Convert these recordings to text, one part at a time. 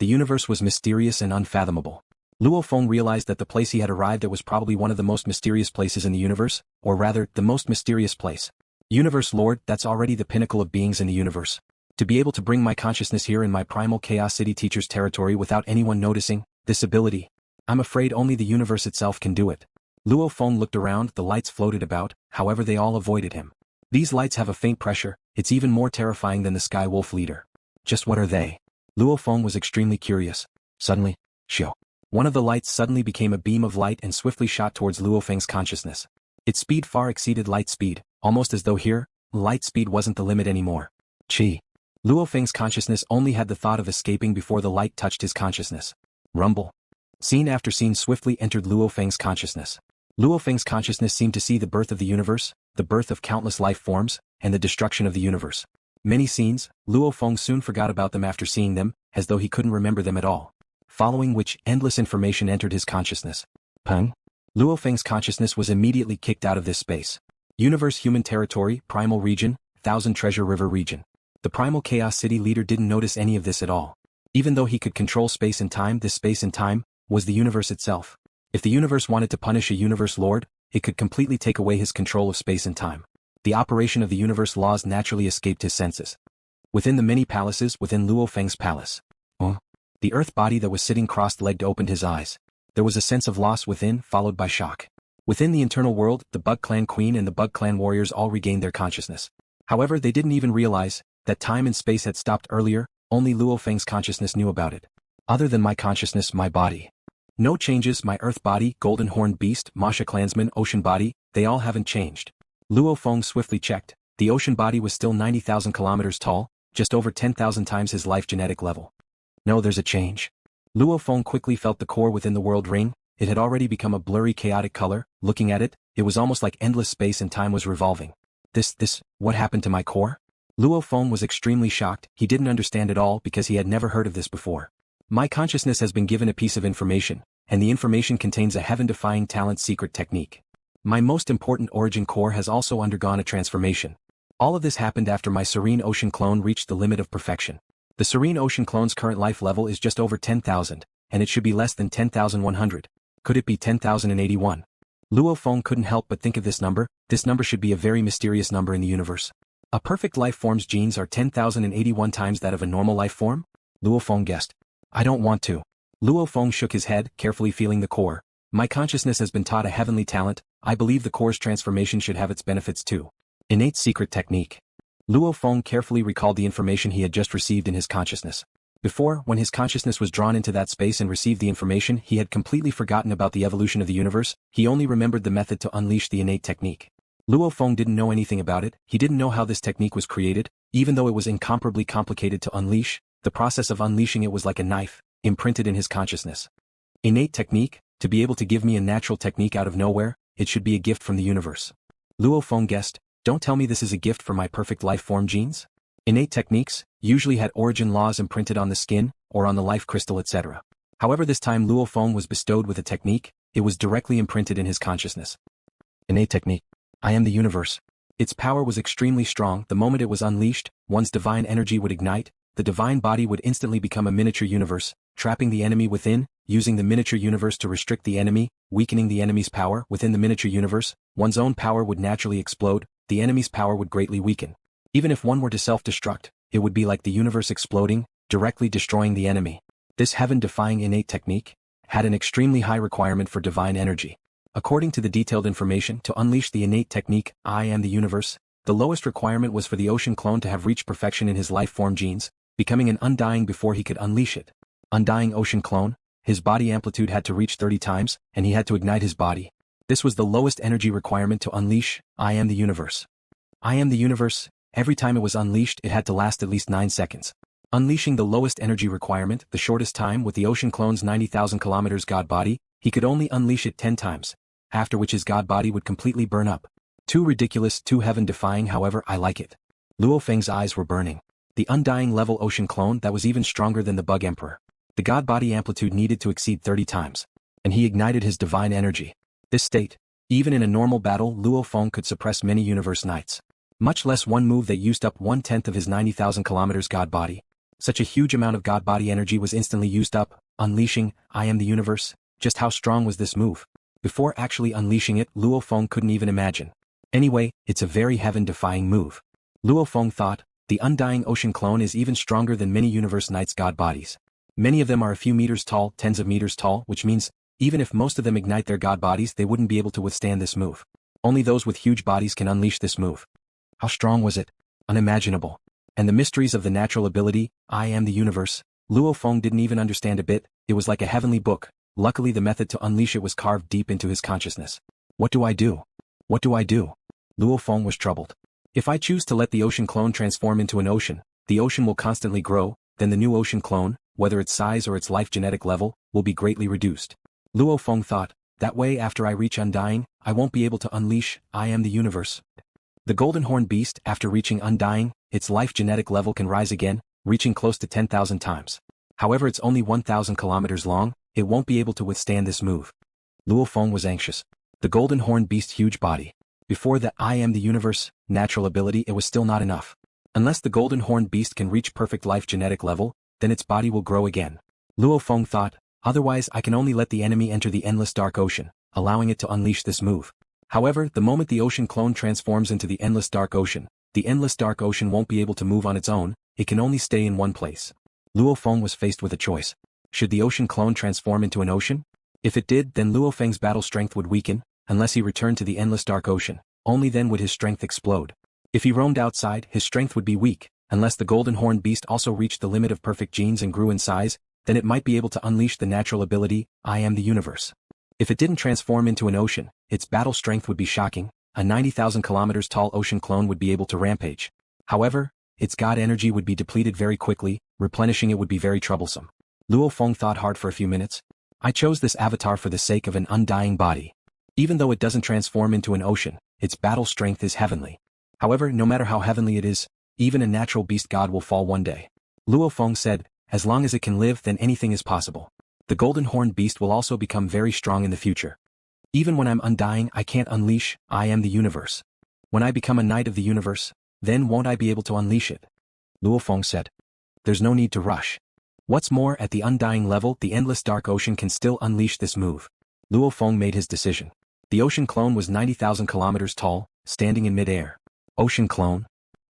The universe was mysterious and unfathomable. Luo Feng realized that the place he had arrived at was probably one of the most mysterious places in the universe, or rather, the most mysterious place. Universe Lord, that's already the pinnacle of beings in the universe. To be able to bring my consciousness here in my primal Chaos City teacher's territory without anyone noticing, this ability, I'm afraid only the universe itself can do it. Luo Feng looked around, the lights floated about, however they all avoided him. These lights have a faint pressure, it's even more terrifying than the Sky Wolf leader. Just what are they? Luo Feng was extremely curious. Suddenly, shoo. One of the lights suddenly became a beam of light and swiftly shot towards Luo Feng's consciousness. Its speed far exceeded light speed, almost as though here, light speed wasn't the limit anymore. Chi. Luo Feng's consciousness only had the thought of escaping before the light touched his consciousness. Rumble. Scene after scene swiftly entered Luo Feng's consciousness. Luo Feng's consciousness seemed to see the birth of the universe, the birth of countless life forms, and the destruction of the universe. Many scenes, Luo Feng soon forgot about them after seeing them, as though he couldn't remember them at all. Following which, endless information entered his consciousness. Peng. Luo Feng's consciousness was immediately kicked out of this space. Universe Human Territory, Primal Region, Thousand Treasure River Region. The Primal Chaos City leader didn't notice any of this at all. Even though he could control space and time, this space and time was the universe itself. If the universe wanted to punish a universe lord, it could completely take away his control of space and time. The operation of the universe laws naturally escaped his senses. Within the many palaces within Luo Feng's palace. The earth body that was sitting crossed-legged opened his eyes. There was a sense of loss within, followed by shock. Within the internal world, the Bug Clan Queen and the Bug Clan warriors all regained their consciousness. However, they didn't even realize that time and space had stopped earlier, only Luo Feng's consciousness knew about it. Other than my consciousness, my body. No changes, my earth body, golden horned beast, Masha clansman, ocean body, they all haven't changed. Luo Feng swiftly checked. The ocean body was still 90,000 kilometers tall, just over 10,000 times his life genetic level. No, there's a change. Luo Feng quickly felt the core within the world ring. It had already become a blurry chaotic color. Looking at it, it was almost like endless space and time was revolving. What happened to my core? Luo Feng was extremely shocked. He didn't understand at all because he had never heard of this before. My consciousness has been given a piece of information, and the information contains a heaven-defying talent secret technique. My most important origin core has also undergone a transformation. All of this happened after my Serene Ocean clone reached the limit of perfection. The Serene Ocean clone's current life level is just over 10,000, and it should be less than 10,100. Could it be 10,081? Luo Feng couldn't help but think of this number. This number should be a very mysterious number in the universe. A perfect life form's genes are 10,081 times that of a normal life form? Luo Feng guessed. I don't want to. Luo Feng shook his head, carefully feeling the core. My consciousness has been taught a heavenly talent. I believe the core's transformation should have its benefits too. Innate secret technique. Luo Feng carefully recalled the information he had just received in his consciousness. Before, when his consciousness was drawn into that space and received the information, he had completely forgotten about the evolution of the universe. He only remembered the method to unleash the innate technique. Luo Feng didn't know anything about it. He didn't know how this technique was created. Even though it was incomparably complicated to unleash, the process of unleashing it was like a knife, imprinted in his consciousness. Innate technique, to be able to give me a natural technique out of nowhere, it should be a gift from the universe. Luo Feng guessed. Don't tell me this is a gift for my perfect life form genes? Innate techniques usually had origin laws imprinted on the skin, or on the life crystal, etc. However, this time Luo Feng was bestowed with a technique. It was directly imprinted in his consciousness. Innate technique. I am the universe. Its power was extremely strong. The moment it was unleashed, one's divine energy would ignite. The divine body would instantly become a miniature universe, trapping the enemy within, using the miniature universe to restrict the enemy, weakening the enemy's power. Within the miniature universe, one's own power would naturally explode. The enemy's power would greatly weaken. Even if one were to self-destruct, it would be like the universe exploding, directly destroying the enemy. This heaven-defying innate technique had an extremely high requirement for divine energy. According to the detailed information, to unleash the innate technique, I am the universe, the lowest requirement was for the ocean clone to have reached perfection in his life form genes, becoming an Undying before he could unleash it. Undying ocean clone, his body amplitude had to reach 30 times, and he had to ignite his body. This was the lowest energy requirement to unleash, I am the universe. I am the universe, every time it was unleashed it had to last at least 9 seconds. Unleashing the lowest energy requirement, the shortest time with the ocean clone's 90,000 kilometers god body, he could only unleash it 10 times, after which his god body would completely burn up. Too ridiculous, too heaven-defying, however, I like it. Luo Feng's eyes were burning. The Undying level ocean clone that was even stronger than the Bug Emperor. The god body amplitude needed to exceed 30 times. And he ignited his divine energy. This state, even in a normal battle, Luo Feng could suppress many universe knights. Much less one move that used up 1/10 of his 90,000 kilometers god body. Such a huge amount of God body energy was instantly used up, unleashing, I am the universe. Just how strong was this move? Before actually unleashing it, Luo Feng couldn't even imagine. Anyway, it's a very heaven-defying move. Luo Feng thought, the Undying Ocean clone is even stronger than many Universe Knights God bodies. Many of them are a few meters tall, tens of meters tall, which means, even if most of them ignite their God bodies, they wouldn't be able to withstand this move. Only those with huge bodies can unleash this move. How strong was it? Unimaginable. And the mysteries of the natural ability, I am the universe, Luo Feng didn't even understand a bit. It was like a heavenly book. Luckily the method to unleash it was carved deep into his consciousness. What do I do? What do I do? Luo Feng was troubled. If I choose to let the ocean clone transform into an ocean, the ocean will constantly grow, then the new ocean clone, whether its size or its life genetic level, will be greatly reduced. Luo Feng thought, that way after I reach Undying, I won't be able to unleash, I am the universe. The golden horn beast, after reaching Undying, its life genetic level can rise again, reaching close to 10,000 times. However, it's only 1,000 kilometers long, it won't be able to withstand this move. Luo Feng was anxious. The golden horn beast's huge body. Before the I am the universe natural ability, it was still not enough. Unless the golden horn beast can reach perfect life genetic level, then its body will grow again. Luo Feng thought, otherwise I can only let the enemy enter the endless dark ocean, allowing it to unleash this move. However, the moment the ocean clone transforms into the endless dark ocean won't be able to move on its own, it can only stay in one place. Luo Feng was faced with a choice. Should the ocean clone transform into an ocean? If it did, then Luo Feng's battle strength would weaken, unless he returned to the endless dark ocean. Only then would his strength explode. If he roamed outside, his strength would be weak, unless the golden horn beast also reached the limit of perfect genes and grew in size, then it might be able to unleash the natural ability, I am the universe. If it didn't transform into an ocean, its battle strength would be shocking. A 90,000 kilometers tall ocean clone would be able to rampage. However, its God energy would be depleted very quickly, replenishing it would be very troublesome. Luo Feng thought hard for a few minutes. I chose this avatar for the sake of an undying body. Even though it doesn't transform into an ocean, its battle strength is heavenly. However, no matter how heavenly it is, even a natural beast god will fall one day. Luo Feng said, as long as it can live, then anything is possible. The golden horned beast will also become very strong in the future. Even when I'm undying, I can't unleash, I am the universe. When I become a knight of the universe, then won't I be able to unleash it? Luo Feng said. There's no need to rush. What's more, at the undying level, the endless dark ocean can still unleash this move. Luo Feng made his decision. The ocean clone was 90,000 kilometers tall, standing in mid-air. Ocean clone?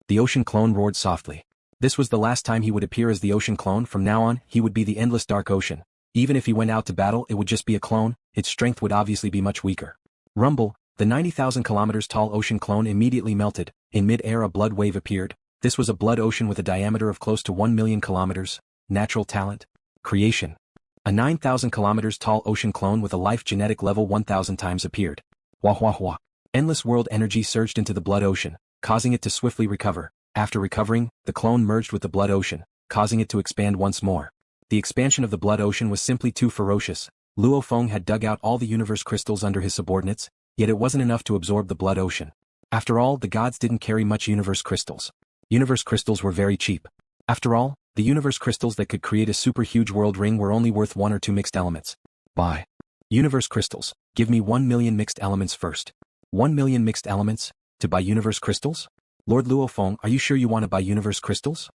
The ocean clone roared softly. This was the last time he would appear as the ocean clone. From now on, he would be the endless dark ocean. Even if he went out to battle, it would just be a clone, its strength would obviously be much weaker. Rumble, the 90,000 kilometers tall ocean clone immediately melted. In mid-air a blood wave appeared. This was a blood ocean with a diameter of close to 1 million kilometers. Natural talent. Creation. A 9,000 kilometers tall ocean clone with a life genetic level 1,000 times appeared. Wah wah wah. Endless world energy surged into the blood ocean, causing it to swiftly recover. After recovering, the clone merged with the blood ocean, causing it to expand once more. The expansion of the blood ocean was simply too ferocious. Luo Feng had dug out all the universe crystals under his subordinates, yet it wasn't enough to absorb the blood ocean. After all, the gods didn't carry much universe crystals. Universe crystals were very cheap. After all, the universe crystals that could create a super huge world ring were only worth 1 or 2 mixed elements. Buy. Universe crystals, give me 1 million mixed elements first. 1 million mixed elements, to buy universe crystals? Lord Luo Feng, are you sure you want to buy universe crystals?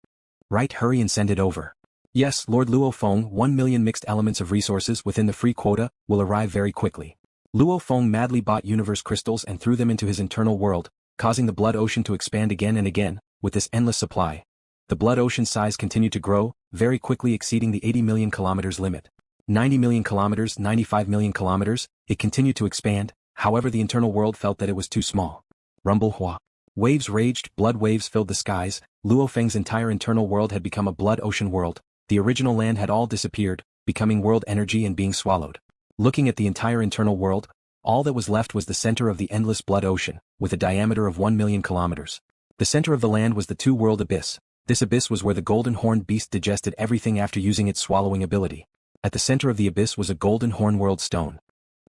Right, hurry and send it over. Yes, Lord Luo Feng, 1 million mixed elements of resources within the free quota will arrive very quickly. Luo Feng madly bought universe crystals and threw them into his internal world, causing the blood ocean to expand again and again. With this endless supply, the blood ocean size continued to grow, very quickly exceeding the 80 million kilometers limit. 90 million kilometers, 95 million kilometers, it continued to expand. However, the internal world felt that it was too small. Rumble hua. Waves raged, blood waves filled the skies. Luo Feng's entire internal world had become a blood ocean world. The original land had all disappeared, becoming world energy and being swallowed. Looking at the entire internal world, all that was left was the center of the endless blood ocean, with a diameter of 1 million kilometers. The center of the land was the two-world abyss. This abyss was where the golden horned beast digested everything after using its swallowing ability. At the center of the abyss was a golden horn world stone.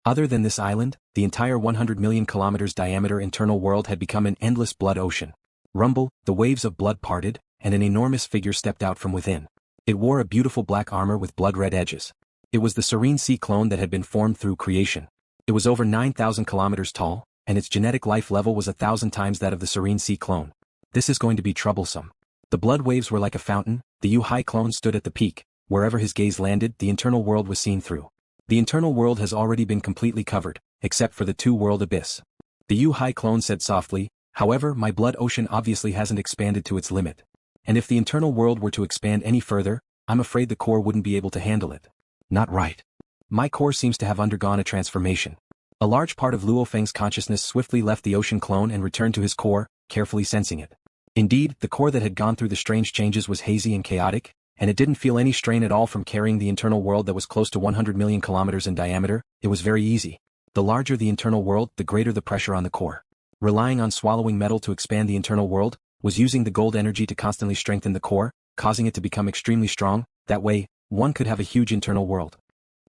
Other than this island, the entire 100 million kilometers diameter internal world had become an endless blood ocean. Rumble, the waves of blood parted, and an enormous figure stepped out from within. It wore a beautiful black armor with blood-red edges. It was the Serene Sea clone that had been formed through creation. It was over 9,000 kilometers tall, and its genetic life level was 1,000 times that of the Serene Sea clone. This is going to be troublesome. The blood waves were like a fountain. The Yu-Hai clone stood at the peak. Wherever his gaze landed, the internal world was seen through. The internal world has already been completely covered, except for the two-world abyss. The Yu-Hai clone said softly, however, my blood ocean obviously hasn't expanded to its limit. And if the internal world were to expand any further, I'm afraid the core wouldn't be able to handle it. Not right. My core seems to have undergone a transformation. A large part of Luo Feng's consciousness swiftly left the ocean clone and returned to his core, carefully sensing it. Indeed, the core that had gone through the strange changes was hazy and chaotic, and it didn't feel any strain at all from carrying the internal world that was close to 100 million kilometers in diameter. It was very easy. The larger the internal world, the greater the pressure on the core. Relying on swallowing metal to expand the internal world, was using the gold energy to constantly strengthen the core, causing it to become extremely strong. That way, one could have a huge internal world.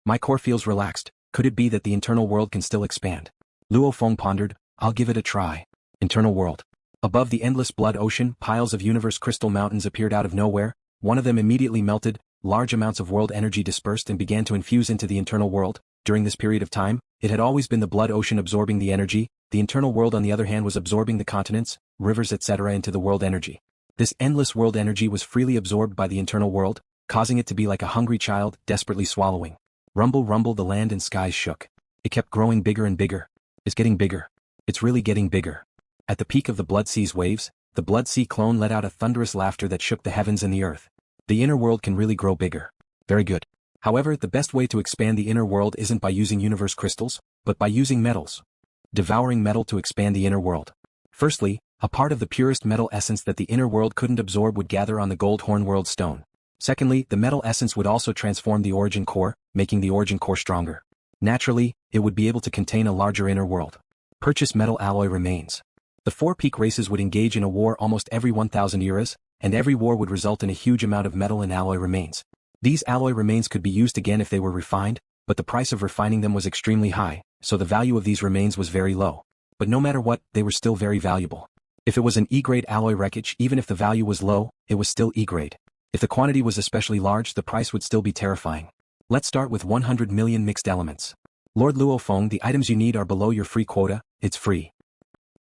My core feels relaxed. Could it be that the internal world can still expand? Luo Feng pondered, I'll give it a try. Internal world. Above the endless blood ocean, piles of universe crystal mountains appeared out of nowhere. One of them immediately melted, large amounts of world energy dispersed and began to infuse into the internal world. During this period of time, it had always been the blood ocean absorbing the energy. The internal world on the other hand was absorbing the continents, rivers etc. into the world energy. This endless world energy was freely absorbed by the internal world, causing it to be like a hungry child, desperately swallowing. Rumble rumble, the land and skies shook. It kept growing bigger and bigger. It's getting bigger. It's really getting bigger. At the peak of the Blood Sea's waves, the Blood Sea clone let out a thunderous laughter that shook the heavens and the earth. The inner world can really grow bigger. Very good. However, the best way to expand the inner world isn't by using universe crystals, but by using metals. Devouring metal to expand the inner world. Firstly, a part of the purest metal essence that the inner world couldn't absorb would gather on the gold horn world stone. Secondly, the metal essence would also transform the origin core, making the origin core stronger. Naturally, it would be able to contain a larger inner world. Purchase metal alloy remains. The four peak races would engage in a war almost every 1,000 eras, and every war would result in a huge amount of metal and alloy remains. These alloy remains could be used again if they were refined, but the price of refining them was extremely high, so the value of these remains was very low. But no matter what, they were still very valuable. If it was an E-grade alloy wreckage, even if the value was low, it was still E-grade. If the quantity was especially large, the price would still be terrifying. Let's start with 100 million mixed elements. Lord Luo Feng, the items you need are below your free quota. It's free.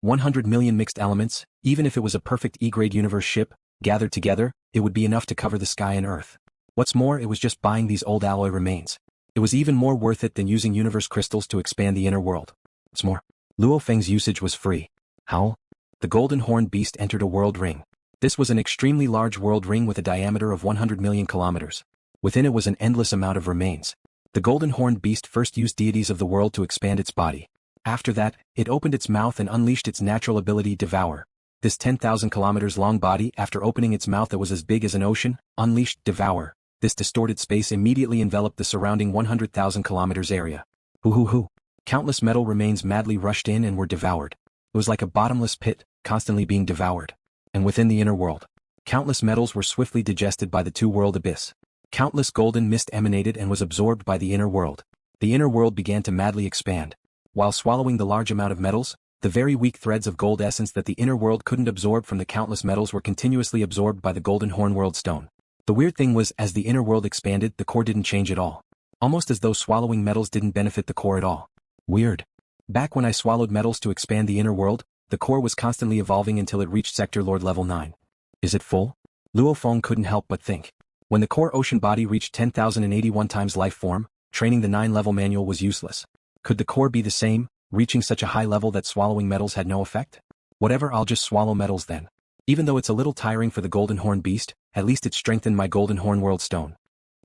100 million mixed elements, even if it was a perfect E-grade universe ship, gathered together, it would be enough to cover the sky and earth. What's more, it was just buying these old alloy remains. It was even more worth it than using universe crystals to expand the inner world. What's more, Luo Feng's usage was free. How? The golden horned beast entered a world ring. This was an extremely large world ring with a diameter of 100 million kilometers. Within it was an endless amount of remains. The golden horned beast first used deities of the world to expand its body. After that, it opened its mouth and unleashed its natural ability Devour. This 10,000 kilometers long body, after opening its mouth that was as big as an ocean, unleashed Devour. This distorted space immediately enveloped the surrounding 100,000 kilometers area. Hoo. Countless metal remains madly rushed in and were devoured. It was like a bottomless pit, constantly being devoured. And within the inner world, countless metals were swiftly digested by the two-world abyss. Countless golden mist emanated and was absorbed by the inner world. The inner world began to madly expand. While swallowing the large amount of metals, the very weak threads of gold essence that the inner world couldn't absorb from the countless metals were continuously absorbed by the golden horn world stone. The weird thing was, as the inner world expanded, the core didn't change at all. Almost as though swallowing metals didn't benefit the core at all. Weird. Back when I swallowed metals to expand the inner world, the core was constantly evolving until it reached Sector Lord level 9. Is it full? Luo Feng couldn't help but think. When the core ocean body reached 10,081 times life form, training the 9-level manual was useless. Could the core be the same, reaching such a high level that swallowing metals had no effect? Whatever, I'll just swallow metals then. Even though it's a little tiring for the golden horn beast, at least it strengthened my golden horn world stone.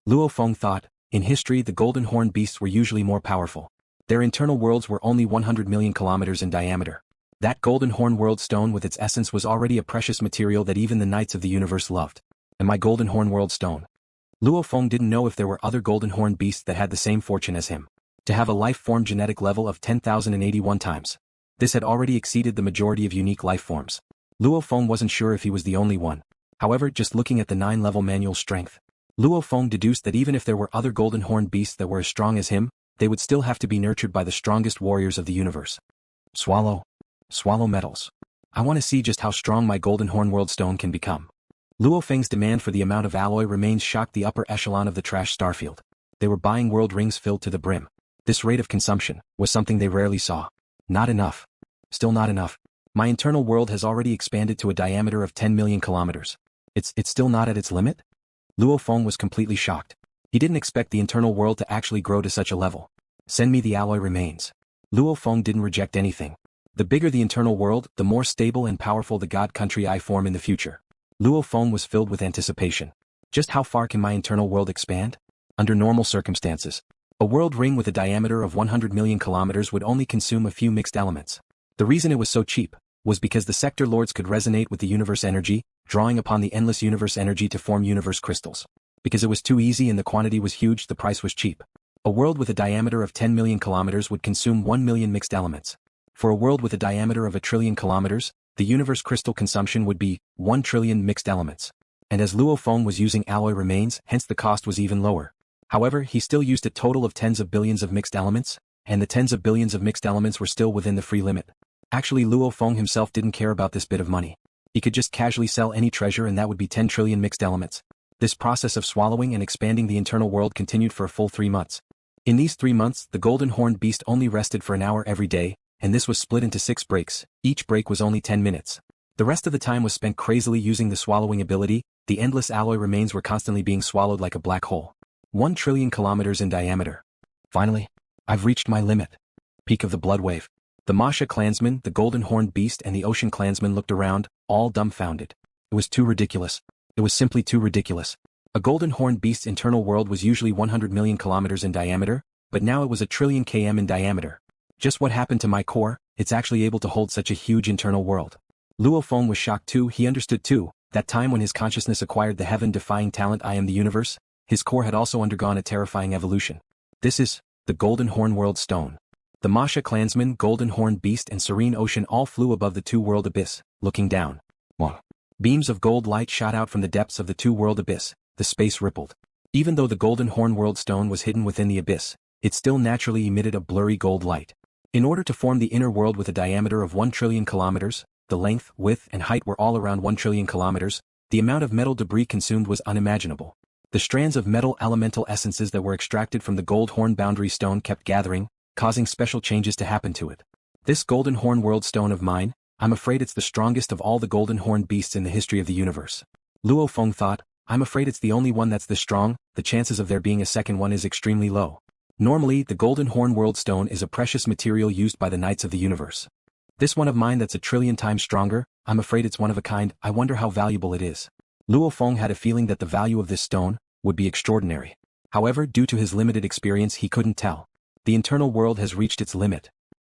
Luo Feng thought, in history the golden horn beasts were usually more powerful. Their internal worlds were only 100 million kilometers in diameter. That golden horn world stone with its essence was already a precious material that even the knights of the universe loved. And my golden horn world stone. Luo Feng didn't know if there were other golden horn beasts that had the same fortune as him. To have a life form genetic level of 10,081 times. This had already exceeded the majority of unique life forms. Luo Feng wasn't sure if he was the only one. However, just looking at the 9-level manual strength, Luo Feng deduced that even if there were other golden horn beasts that were as strong as him, they would still have to be nurtured by the strongest warriors of the universe. Swallow metals. I want to see just how strong my golden horn world stone can become. Luo Feng's demand for the amount of alloy remains shocked the upper echelon of the trash starfield. They were buying world rings filled to the brim. This rate of consumption was something they rarely saw. Not enough. Still not enough. My internal world has already expanded to a diameter of 10 million kilometers. It's still not at its limit? Luo Feng was completely shocked. He didn't expect the internal world to actually grow to such a level. Send me the alloy remains. Luo Feng didn't reject anything. The bigger the internal world, the more stable and powerful the God country I form in the future. Luo Feng was filled with anticipation. Just how far can my internal world expand? Under normal circumstances, a world ring with a diameter of 100 million kilometers would only consume a few mixed elements. The reason it was so cheap was because the sector lords could resonate with the universe energy, drawing upon the endless universe energy to form universe crystals. Because it was too easy and the quantity was huge, the price was cheap. A world with a diameter of 10 million kilometers would consume 1 million mixed elements. For a world with a diameter of 1 trillion kilometers, the universe crystal consumption would be 1 trillion mixed elements. And as Luo Feng was using alloy remains, hence the cost was even lower. However, he still used a total of tens of billions of mixed elements, and the tens of billions of mixed elements were still within the free limit. Actually, Luo Feng himself didn't care about this bit of money. He could just casually sell any treasure and that would be 10 trillion mixed elements. This process of swallowing and expanding the internal world continued for a full 3 months. In these 3 months, the golden horned beast only rested for an hour every day, and this was split into 6 breaks. Each break was only 10 minutes. The rest of the time was spent crazily using the swallowing ability. The endless alloy remains were constantly being swallowed like a black hole. 1 trillion kilometers in diameter. Finally, I've reached my limit. Peak of the blood wave. The Masha clansmen, the golden horned beast and the ocean clansmen looked around, all dumbfounded. It was too ridiculous. It was simply too ridiculous. A golden horned beast's internal world was usually 100 million kilometers in diameter, but now it was 1 trillion km in diameter. Just what happened to my core? It's actually able to hold such a huge internal world. Luo Feng was shocked too. He understood too, that time when his consciousness acquired the heaven-defying talent I am the universe, his core had also undergone a terrifying evolution. This is the Golden Horn World Stone. The Masha clansmen, Golden Horned Beast and Serene Ocean all flew above the two-world abyss, looking down. Beams of gold light shot out from the depths of the two-world abyss. The space rippled. Even though the Golden Horn World Stone was hidden within the abyss, it still naturally emitted a blurry gold light. In order to form the inner world with a diameter of 1 trillion kilometers, the length, width and height were all around 1 trillion kilometers, the amount of metal debris consumed was unimaginable. The strands of metal elemental essences that were extracted from the gold horn boundary stone kept gathering, causing special changes to happen to it. This Golden Horn World Stone of mine, I'm afraid it's the strongest of all the golden horned beasts in the history of the universe. Luo Feng thought, I'm afraid it's the only one that's this strong. The chances of there being a second one is extremely low. Normally, the Golden Horn World Stone is a precious material used by the knights of the universe. This one of mine that's 1 trillion times stronger, I'm afraid it's one of a kind. I wonder how valuable it is. Luo Feng had a feeling that the value of this stone would be extraordinary. However, due to his limited experience he couldn't tell. The internal world has reached its limit.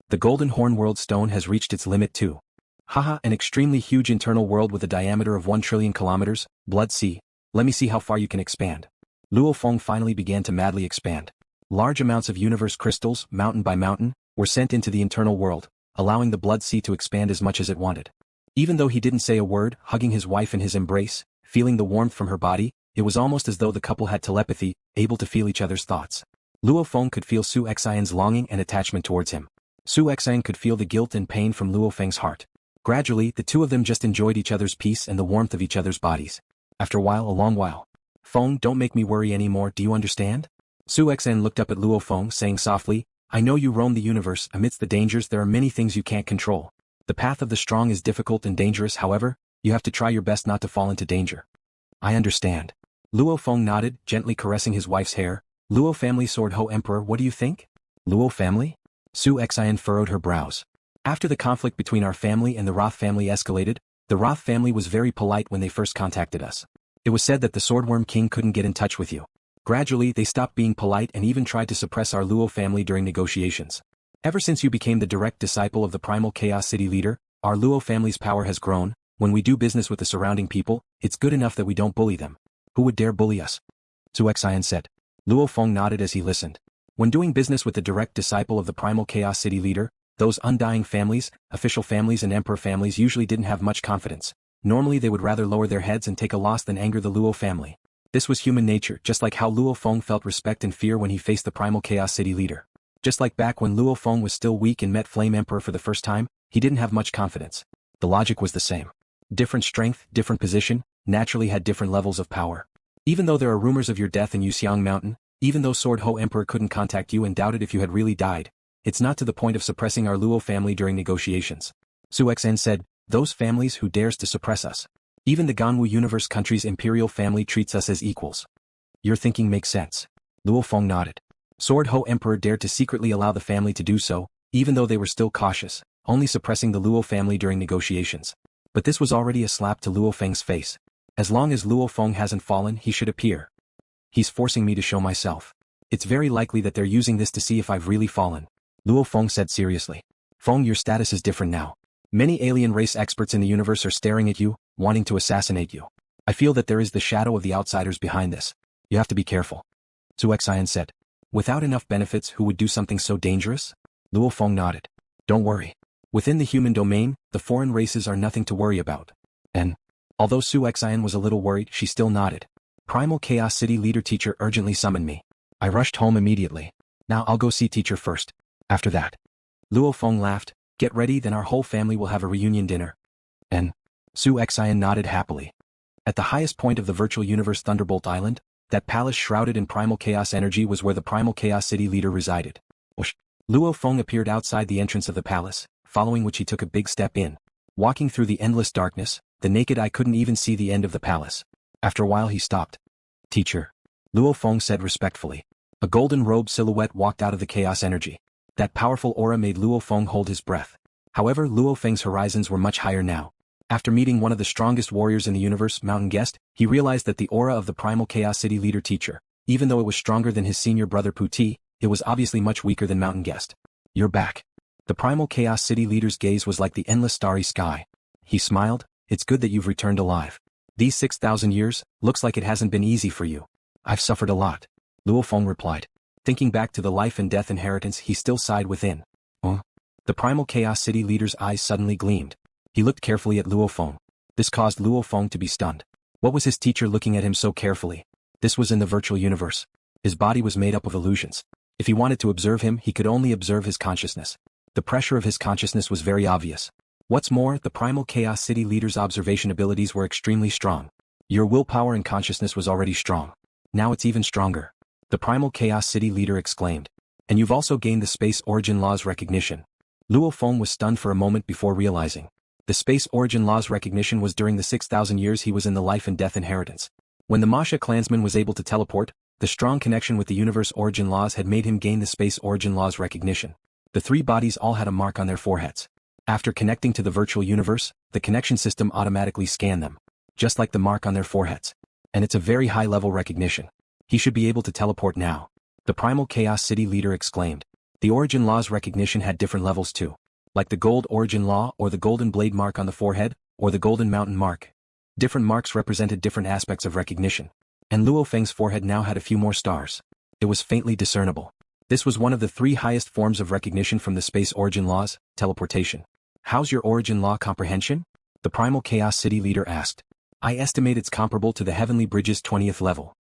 The Golden Horn World Stone has reached its limit too. Haha, an extremely huge internal world with a diameter of 1 trillion kilometers, blood sea. Let me see how far you can expand. Luo Feng finally began to madly expand. Large amounts of universe crystals, mountain by mountain, were sent into the internal world, allowing the blood sea to expand as much as it wanted. Even though he didn't say a word, hugging his wife in his embrace, feeling the warmth from her body, it was almost as though the couple had telepathy, able to feel each other's thoughts. Luo Feng could feel Su Xian's longing and attachment towards him. Su Xian could feel the guilt and pain from Luo Feng's heart. Gradually, the two of them just enjoyed each other's peace and the warmth of each other's bodies. After a long while. Feng, don't make me worry anymore, do you understand? Su Xian looked up at Luo Feng, saying softly, I know you roam the universe. Amidst the dangers there are many things you can't control. The path of the strong is difficult and dangerous, however, you have to try your best not to fall into danger. I understand. Luo Feng nodded, gently caressing his wife's hair. Luo family Sword Ho Emperor, what do you think? Luo family? Su Xian furrowed her brows. After the conflict between our family and the Roth family escalated, the Roth family was very polite when they first contacted us. It was said that the Swordworm King couldn't get in touch with you. Gradually, they stopped being polite and even tried to suppress our Luo family during negotiations. Ever since you became the direct disciple of the Primal Chaos City leader, our Luo family's power has grown. When we do business with the surrounding people, it's good enough that we don't bully them. Who would dare bully us? Su Xian said. Luo Feng nodded as he listened. When doing business with the direct disciple of the Primal Chaos City leader, those Undying families, official families and emperor families usually didn't have much confidence. Normally they would rather lower their heads and take a loss than anger the Luo family. This was human nature, just like how Luo Feng felt respect and fear when he faced the Primal Chaos City leader. Just like back when Luo Feng was still weak and met Flame Emperor for the first time, he didn't have much confidence. The logic was the same. Different strength, different position, naturally had different levels of power. Even though there are rumors of your death in Yuxiang Mountain, even though Sword Ho Emperor couldn't contact you and doubted if you had really died, it's not to the point of suppressing our Luo family during negotiations. Su Xian said, those families who dares to suppress us. Even the Ganwu Universe country's imperial family treats us as equals. Your thinking makes sense. Luo Feng nodded. Sword Ho Emperor dared to secretly allow the family to do so, even though they were still cautious, only suppressing the Luo family during negotiations. But this was already a slap to Luo Feng's face. As long as Luo Feng hasn't fallen, he should appear. He's forcing me to show myself. It's very likely that they're using this to see if I've really fallen. Luo Feng said seriously. Feng, your status is different now. Many alien race experts in the universe are staring at you, wanting to assassinate you. I feel that there is the shadow of the outsiders behind this. You have to be careful. Su Xian said. Without enough benefits, who would do something so dangerous? Luo Feng nodded. Don't worry. Within the human domain, the foreign races are nothing to worry about. And, although Su Xian was a little worried, she still nodded. Primal Chaos City leader teacher urgently summoned me. I rushed home immediately. Now I'll go see teacher first. After that. Luo Feng laughed. Get ready, then our whole family will have a reunion dinner. And Su Xian nodded happily. At the highest point of the virtual universe Thunderbolt Island, that palace shrouded in primal chaos energy was where the Primal Chaos City leader resided. Whoosh. Luo Feng appeared outside the entrance of the palace, following which he took a big step in. Walking through the endless darkness, the naked eye couldn't even see the end of the palace. After a while he stopped. Teacher. Luo Feng said respectfully. A golden-robed silhouette walked out of the chaos energy. That powerful aura made Luo Feng hold his breath. However, Luo Feng's horizons were much higher now. After meeting one of the strongest warriors in the universe, Mountain Guest, he realized that the aura of the Primal Chaos City leader teacher, even though it was stronger than his senior brother Puti, it was obviously much weaker than Mountain Guest. You're back. The Primal Chaos City leader's gaze was like the endless starry sky. He smiled. It's good that you've returned alive. These 6,000 years, looks like it hasn't been easy for you. I've suffered a lot. Luo Feng replied. Thinking back to the life and death inheritance, he still sighed within. The Primal Chaos City leader's eyes suddenly gleamed. He looked carefully at Luo Feng. This caused Luo Feng to be stunned. What was his teacher looking at him so carefully? This was in the virtual universe. His body was made up of illusions. If he wanted to observe him, he could only observe his consciousness. The pressure of his consciousness was very obvious. What's more, the Primal Chaos City leader's observation abilities were extremely strong. Your willpower and consciousness was already strong. Now it's even stronger. The Primal Chaos City leader exclaimed. And you've also gained the Space Origin Law's recognition. Luo Feng was stunned for a moment before realizing. The Space Origin Law's recognition was during the 6,000 years he was in the life and death inheritance. When the Masha clansman was able to teleport, the strong connection with the universe origin laws had made him gain the Space Origin Law's recognition. The three bodies all had a mark on their foreheads. After connecting to the virtual universe, the connection system automatically scanned them, just like the mark on their foreheads. And it's a very high-level recognition. He should be able to teleport now. The Primal Chaos City leader exclaimed. The Origin Law's recognition had different levels too. Like the Gold Origin Law or the Golden Blade mark on the forehead, or the Golden Mountain mark. Different marks represented different aspects of recognition. And Luo Feng's forehead now had a few more stars. It was faintly discernible. This was one of the three highest forms of recognition from the Space Origin Laws, teleportation. How's your Origin Law comprehension? The Primal Chaos City leader asked. I estimate it's comparable to the Heavenly Bridge's 20th level.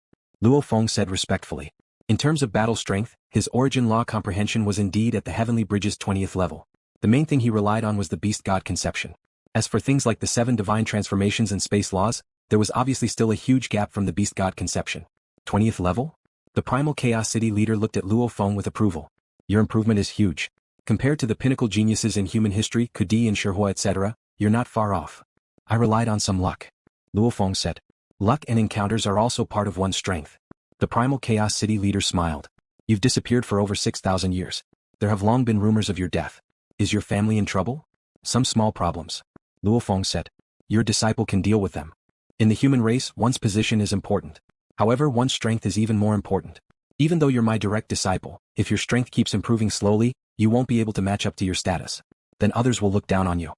Luo Feng said respectfully. In terms of battle strength, his Origin Law comprehension was indeed at the Heavenly Bridge's 20th level. The main thing he relied on was the Beast God conception. As for things like the 7 divine transformations and space laws, there was obviously still a huge gap from the Beast God conception. 20th level? The Primal Chaos City leader looked at Luo Feng with approval. Your improvement is huge. Compared to the pinnacle geniuses in human history, Kudi and Shihua etc., you're not far off. I relied on some luck. Luo Feng said. Luck and encounters are also part of one's strength. The Primal Chaos City leader smiled. You've disappeared for over 6,000 years. There have long been rumors of your death. Is your family in trouble? Some small problems. Luo Feng said. Your disciple can deal with them. In the human race, one's position is important. However, one's strength is even more important. Even though you're my direct disciple, if your strength keeps improving slowly, you won't be able to match up to your status. Then others will look down on you.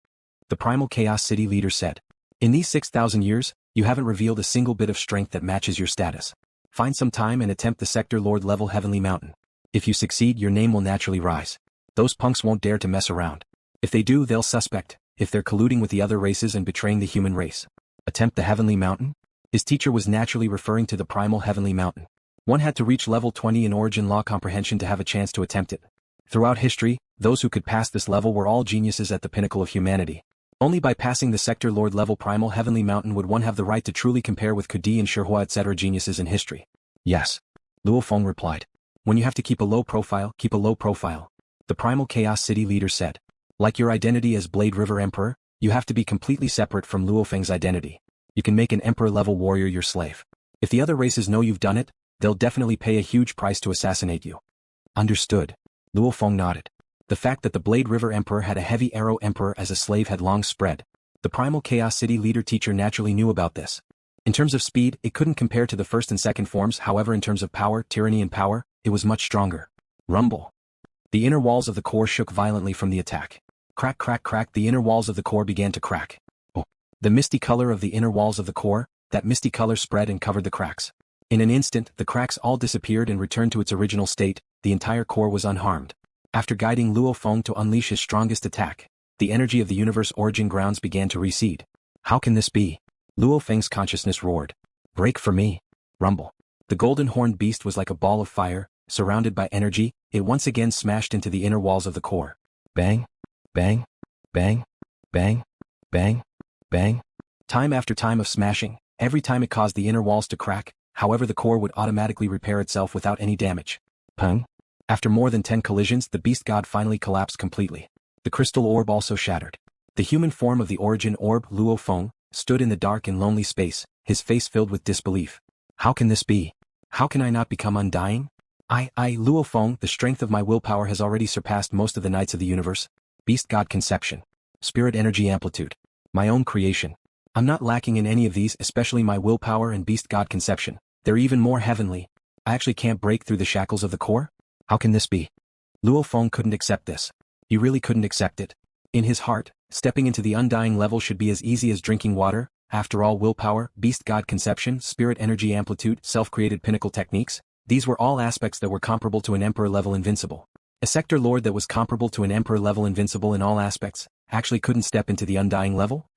The Primal Chaos City leader said. In these 6,000 years, you haven't revealed a single bit of strength that matches your status. Find some time and attempt the Sector Lord level Heavenly Mountain. If you succeed, your name will naturally rise. Those punks won't dare to mess around. If they do, they'll suspect, if they're colluding with the other races and betraying the human race. Attempt the Heavenly Mountain? His teacher was naturally referring to the Primal Heavenly Mountain. One had to reach level 20 in Origin Law comprehension to have a chance to attempt it. Throughout history, those who could pass this level were all geniuses at the pinnacle of humanity. Only by passing the Sector Lord level Primal Heavenly Mountain would one have the right to truly compare with Kudi and Shihua etc. geniuses in history. Yes. Luo Feng replied. When you have to keep a low profile, keep a low profile. The Primal Chaos City leader said. Like your identity as Blade River Emperor, you have to be completely separate from LuoFeng's identity. You can make an emperor-level warrior your slave. If the other races know you've done it, they'll definitely pay a huge price to assassinate you. Understood. Luo Feng nodded. The fact that the Blade River Emperor had a heavy arrow emperor as a slave had long spread. The Primal Chaos City leader teacher naturally knew about this. In terms of speed, it couldn't compare to the first and second forms, however in terms of power, tyranny and power, it was much stronger. Rumble. The inner walls of the core shook violently from the attack. Crack crack crack, the inner walls of the core began to crack. Oh. The misty color of the inner walls of the core, that misty color spread and covered the cracks. In an instant, the cracks all disappeared and returned to its original state, the entire core was unharmed. After guiding Luo Feng to unleash his strongest attack, the energy of the universe origin grounds began to recede. How can this be? Luo Feng's consciousness roared. Break for me. Rumble. The golden horned beast was like a ball of fire, surrounded by energy, it once again smashed into the inner walls of the core. Bang. Bang. Bang. Bang. Bang. Bang. Time after time of smashing, every time it caused the inner walls to crack, however the core would automatically repair itself without any damage. Pung. After more than 10 collisions, the beast god finally collapsed completely. The crystal orb also shattered. The human form of the origin orb, Luo Feng, stood in the dark and lonely space, his face filled with disbelief. How can this be? How can I not become undying? Luo Feng, the strength of my willpower has already surpassed most of the knights of the universe. Beast god conception. Spirit energy amplitude. My own creation. I'm not lacking in any of these, especially my willpower and beast god conception. They're even more heavenly. I actually can't break through the shackles of the core? How can this be? Luo Feng couldn't accept this. He really couldn't accept it. In his heart, stepping into the undying level should be as easy as drinking water. After all, willpower, beast god conception, spirit energy amplitude, self-created pinnacle techniques, these were all aspects that were comparable to an emperor-level invincible. A sector lord that was comparable to an emperor-level invincible in all aspects, actually couldn't step into the undying level?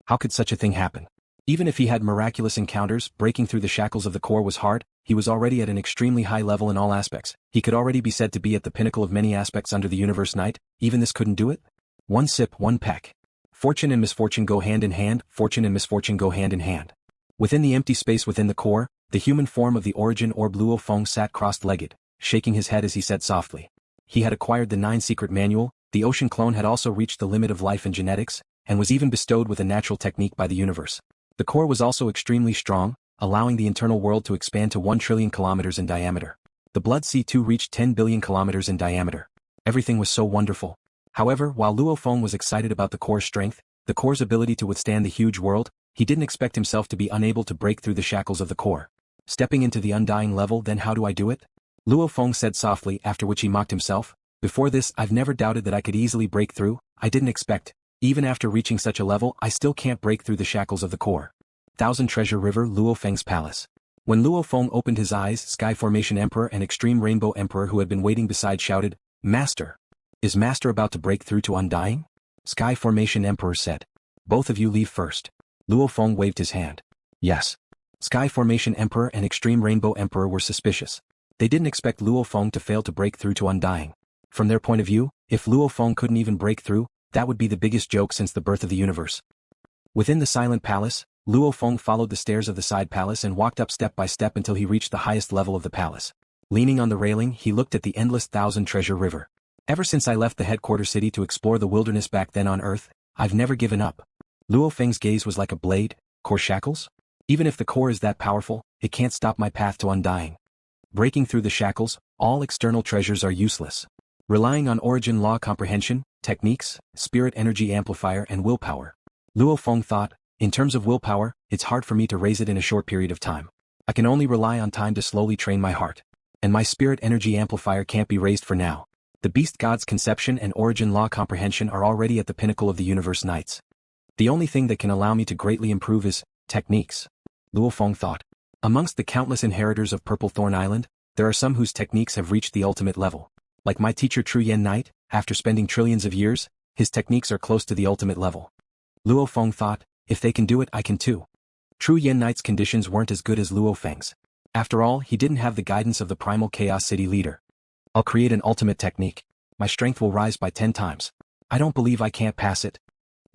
How could such a thing happen? Even if he had miraculous encounters, breaking through the shackles of the core was hard, he was already at an extremely high level in all aspects. He could already be said to be at the pinnacle of many aspects under the universe knight, even this couldn't do it? One sip, one peck. Fortune and misfortune go hand in hand, fortune and misfortune go hand in hand. Within the empty space within the core, the human form of the origin orb Luo Feng sat crossed-legged, shaking his head as he said softly. He had acquired the 9 secret manual, the ocean clone had also reached the limit of life and genetics, and was even bestowed with a natural technique by the universe. The core was also extremely strong, allowing the internal world to expand to 1 trillion kilometers in diameter. The blood sea too reached 10 billion kilometers in diameter. Everything was so wonderful. However, while Luo Feng was excited about the core's strength, the core's ability to withstand the huge world, he didn't expect himself to be unable to break through the shackles of the core. Stepping into the undying level, then how do I do it? Luo Feng said softly, after which he mocked himself. Before this, I've never doubted that I could easily break through. I didn't expect. Even after reaching such a level, I still can't break through the shackles of the core. Thousand Treasure River, Luo Feng's palace. When Luo Feng opened his eyes, Sky Formation Emperor and Extreme Rainbow Emperor who had been waiting beside shouted, Master! Is Master about to break through to Undying? Sky Formation Emperor said. Both of you leave first. Luo Feng waved his hand. Yes. Sky Formation Emperor and Extreme Rainbow Emperor were suspicious. They didn't expect Luo Feng to fail to break through to Undying. From their point of view, if Luo Feng couldn't even break through, that would be the biggest joke since the birth of the universe. Within the silent palace, Luo Feng followed the stairs of the side palace and walked up step by step until he reached the highest level of the palace. Leaning on the railing, he looked at the endless Thousand Treasure River. Ever since I left the headquarters city to explore the wilderness back then on Earth, I've never given up. Luo Feng's gaze was like a blade. Core shackles? Even if the core is that powerful, it can't stop my path to Undying. Breaking through the shackles, all external treasures are useless. Relying on origin law comprehension, techniques, spirit energy amplifier and willpower. Luo Feng thought, in terms of willpower, it's hard for me to raise it in a short period of time. I can only rely on time to slowly train my heart. And my spirit energy amplifier can't be raised for now. The beast god's conception and origin law comprehension are already at the pinnacle of the universe knights. The only thing that can allow me to greatly improve is techniques. Luo Feng thought. Amongst the countless inheritors of Purple Thorn Island, there are some whose techniques have reached the ultimate level. Like my teacher Tru Yen Knight, after spending trillions of years, his techniques are close to the ultimate level. Luo Feng thought, if they can do it, I can too. Tru Yen Knight's conditions weren't as good as Luo Feng's. After all, he didn't have the guidance of the Primal Chaos City leader. I'll create an ultimate technique. My strength will rise by 10 times. I don't believe I can't pass it.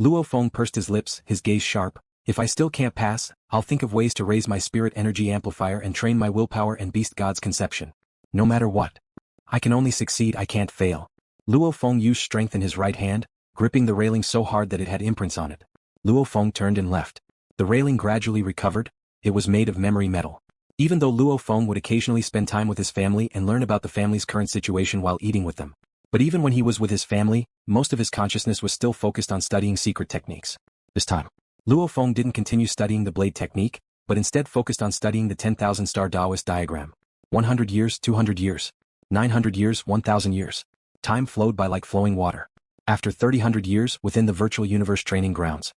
Luo Feng pursed his lips, his gaze sharp. If I still can't pass, I'll think of ways to raise my spirit energy amplifier and train my willpower and beast god's conception. No matter what. I can only succeed, I can't fail. Luo Feng used strength in his right hand, gripping the railing so hard that it had imprints on it. Luo Feng turned and left. The railing gradually recovered. It was made of memory metal. Even though Luo Feng would occasionally spend time with his family and learn about the family's current situation while eating with them. But even when he was with his family, most of his consciousness was still focused on studying secret techniques. This time, Luo Feng didn't continue studying the blade technique, but instead focused on studying the 10,000 star Taoist diagram. 100 years, 200 years. 900 years, 1,000 years. Time flowed by like flowing water. After 300 years within the virtual universe training grounds.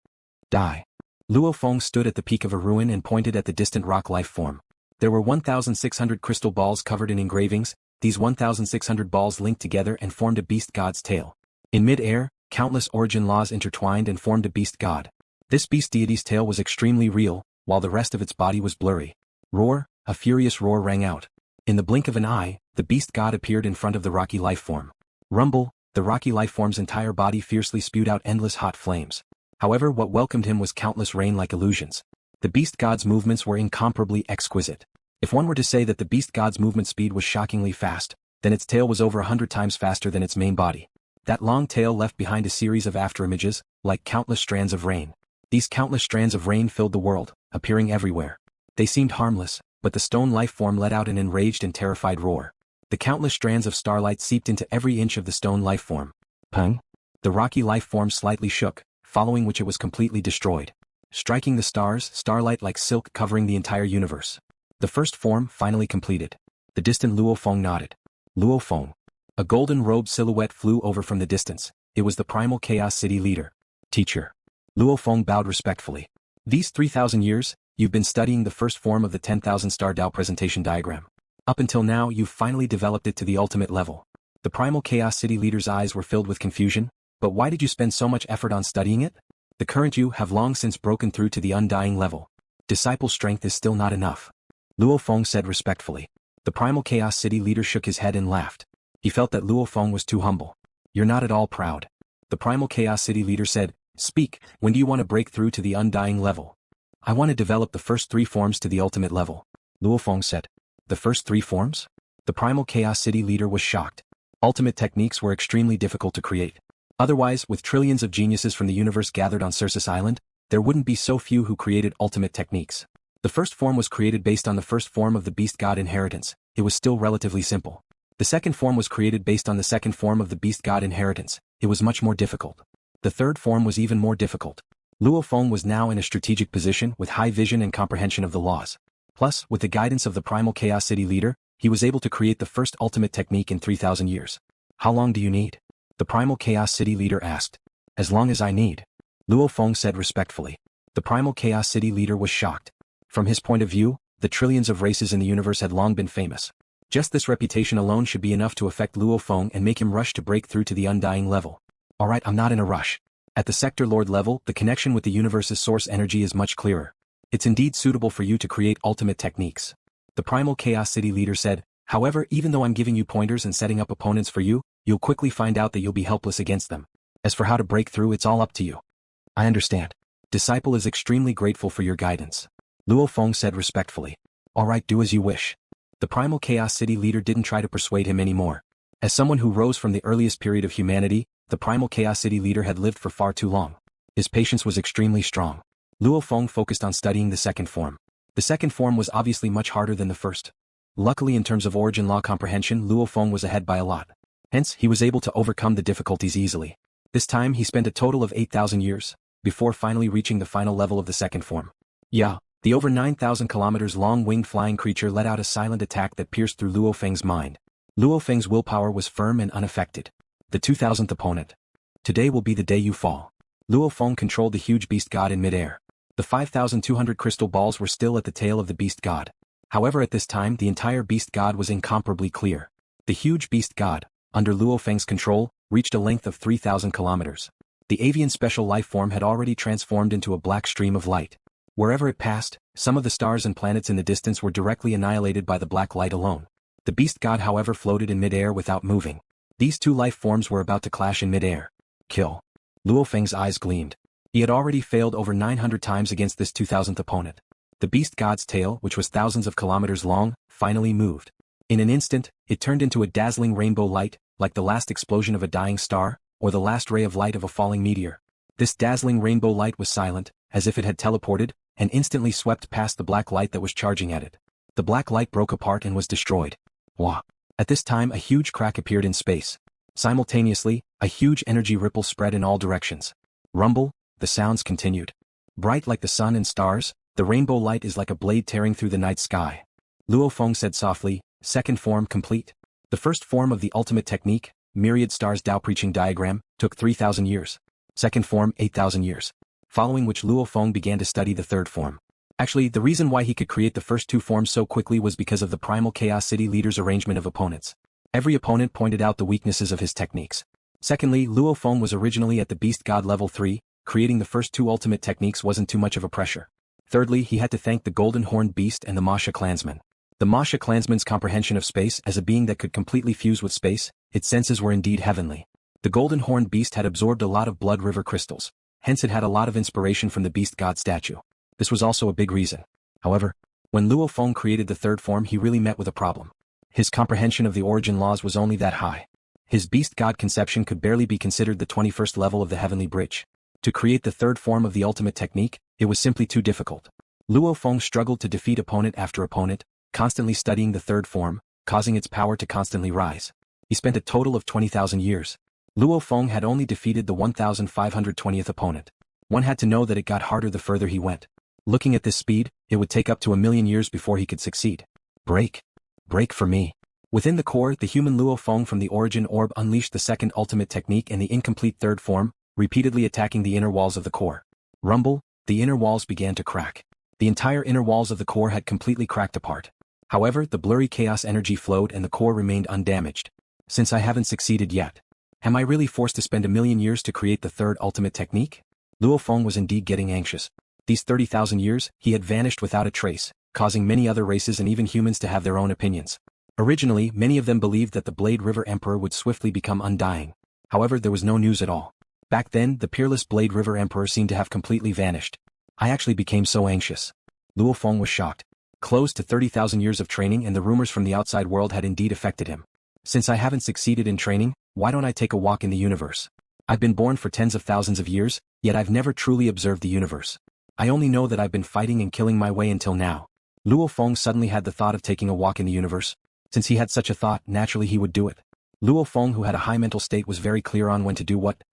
Luo Feng stood at the peak of a ruin and pointed at the distant rock life form. There were 1,600 crystal balls covered in engravings. These 1,600 balls linked together and formed a beast god's tail. In mid-air, countless origin laws intertwined and formed a beast god. This beast deity's tail was extremely real, while the rest of its body was blurry. Roar, a furious roar rang out. In the blink of an eye, the beast god appeared in front of the rocky life form. Rumble, the rocky life form's entire body fiercely spewed out endless hot flames. However, what welcomed him was countless rain-like illusions. The beast god's movements were incomparably exquisite. If one were to say that the beast god's movement speed was shockingly fast, then its tail was over 100 times faster than its main body. That long tail left behind a series of afterimages, like countless strands of rain. These countless strands of rain filled the world, appearing everywhere. They seemed harmless, but the stone life form let out an enraged and terrified roar. The countless strands of starlight seeped into every inch of the stone life form. Peng! The rocky life form slightly shook, following which it was completely destroyed. Striking the stars, starlight like silk covering the entire universe. The first form finally completed. The distant Luo Feng nodded. Luo Feng. A golden-robed silhouette flew over from the distance. It was the primal Chaos City leader. Teacher. Luo Feng bowed respectfully. These 3,000 years, you've been studying the first form of the 10,000 star Tao presentation diagram. Up until now, you've finally developed it to the ultimate level. The primal Chaos City leader's eyes were filled with confusion. But why did you spend so much effort on studying it? The current you have long since broken through to the Undying level. Disciple strength is still not enough. Luo Feng said respectfully. The primal Chaos City leader shook his head and laughed. He felt that Luo Feng was too humble. You're not at all proud. The primal Chaos City leader said, Speak, when do you want to break through to the Undying level? I want to develop the first 3 forms to the ultimate level. Luo Feng said. The first 3 forms? The primal Chaos City leader was shocked. Ultimate techniques were extremely difficult to create. Otherwise, with trillions of geniuses from the universe gathered on Circe Island, there wouldn't be so few who created ultimate techniques. The first form was created based on the first form of the beast god inheritance. It was still relatively simple. The second form was created based on the second form of the beast god inheritance. It was much more difficult. The third form was even more difficult. Luo Feng was now in a strategic position with high vision and comprehension of the laws. Plus, with the guidance of the primal Chaos City leader, he was able to create the first ultimate technique in 3,000 years. How long do you need? The primal Chaos City leader asked. As long as I need. Luo Feng said respectfully. The primal Chaos City leader was shocked. From his point of view, the trillions of races in the universe had long been famous. Just this reputation alone should be enough to affect Luo Feng and make him rush to break through to the Undying level. Alright, I'm not in a rush. At the Sector Lord level, the connection with the universe's source energy is much clearer. It's indeed suitable for you to create ultimate techniques. The primal Chaos City leader said, however, even though I'm giving you pointers and setting up opponents for you, you'll quickly find out that you'll be helpless against them. As for how to break through, it's all up to you. I understand. Disciple is extremely grateful for your guidance. Luo Feng said respectfully. Alright, do as you wish. The primal Chaos City leader didn't try to persuade him anymore. As someone who rose from the earliest period of humanity, the primal Chaos City leader had lived for far too long. His patience was extremely strong. Luo Feng focused on studying the second form. The second form was obviously much harder than the first. Luckily, in terms of origin law comprehension, Luo Feng was ahead by a lot. Hence, he was able to overcome the difficulties easily. This time he spent a total of 8,000 years, before finally reaching the final level of the second form. Yeah, the over 9,000 kilometers long winged flying creature let out a silent attack that pierced through Luo Feng's mind. Luo Feng's willpower was firm and unaffected. The 2,000th opponent. Today will be the day you fall. Luo Feng controlled the huge beast god in midair. The 5,200 crystal balls were still at the tail of the beast god. However, at this time the entire beast god was incomparably clear. The huge beast god, under Luo Feng's control, reached a length of 3,000 kilometers. The avian special life form had already transformed into a black stream of light. Wherever it passed, some of the stars and planets in the distance were directly annihilated by the black light alone. The beast god, however, floated in midair without moving. These two life forms were about to clash in midair. Kill. Luo Feng's eyes gleamed. He had already failed over 900 times against this 2,000th opponent. The beast god's tail, which was thousands of kilometers long, finally moved. In an instant, it turned into a dazzling rainbow light, like the last explosion of a dying star, or the last ray of light of a falling meteor. This dazzling rainbow light was silent, as if it had teleported, and instantly swept past the black light that was charging at it. The black light broke apart and was destroyed. Wah! At this time a huge crack appeared in space. Simultaneously, a huge energy ripple spread in all directions. Rumble, the sounds continued. Bright like the sun and stars, the rainbow light is like a blade tearing through the night sky. Luo Feng said softly, second form complete. The first form of the ultimate technique, myriad stars Tao preaching diagram, took 3,000 years. Second form 8,000 years. Following which Luo Feng began to study the third form. Actually, the reason why he could create the first two forms so quickly was because of the primal Chaos City leader's arrangement of opponents. Every opponent pointed out the weaknesses of his techniques. Secondly, Luo Feng was originally at the Beast God level 3, creating the first two ultimate techniques wasn't too much of a pressure. Thirdly, he had to thank the Golden Horned Beast and the Masha clansman. The Masha clansman's comprehension of space as a being that could completely fuse with space, its senses were indeed heavenly. The Golden Horned Beast had absorbed a lot of Blood River crystals, hence it had a lot of inspiration from the Beast God statue. This was also a big reason. However, when Luo Feng created the third form he really met with a problem. His comprehension of the origin laws was only that high. His Beast God conception could barely be considered the 21st level of the Heavenly Bridge. To create the third form of the ultimate technique, it was simply too difficult. Luo Feng struggled to defeat opponent after opponent, constantly studying the third form, causing its power to constantly rise. He spent a total of 20,000 years. Luo Feng had only defeated the 1,520th opponent. One had to know that it got harder the further he went. Looking at this speed, it would take up to 1,000,000 years before he could succeed. Break. Break for me. Within the core, the human Luo Feng from the origin orb unleashed the second ultimate technique and the incomplete third form, repeatedly attacking the inner walls of the core. Rumble, the inner walls began to crack. The entire inner walls of the core had completely cracked apart. However, the blurry chaos energy flowed and the core remained undamaged. Since I haven't succeeded yet, am I really forced to spend 1,000,000 years to create the third ultimate technique? Luo Feng was indeed getting anxious. These 30,000 years, he had vanished without a trace, causing many other races and even humans to have their own opinions. Originally, many of them believed that the Blade River Emperor would swiftly become Undying. However, there was no news at all. Back then, the peerless Blade River Emperor seemed to have completely vanished. I actually became so anxious. Luo Feng was shocked. Close to 30,000 years of training and the rumors from the outside world had indeed affected him. Since I haven't succeeded in training, why don't I take a walk in the universe? I've been born for tens of thousands of years, yet I've never truly observed the universe. I only know that I've been fighting and killing my way until now. Luo Feng suddenly had the thought of taking a walk in the universe. Since he had such a thought, naturally he would do it. Luo Feng, who had a high mental state, was very clear on when to do what,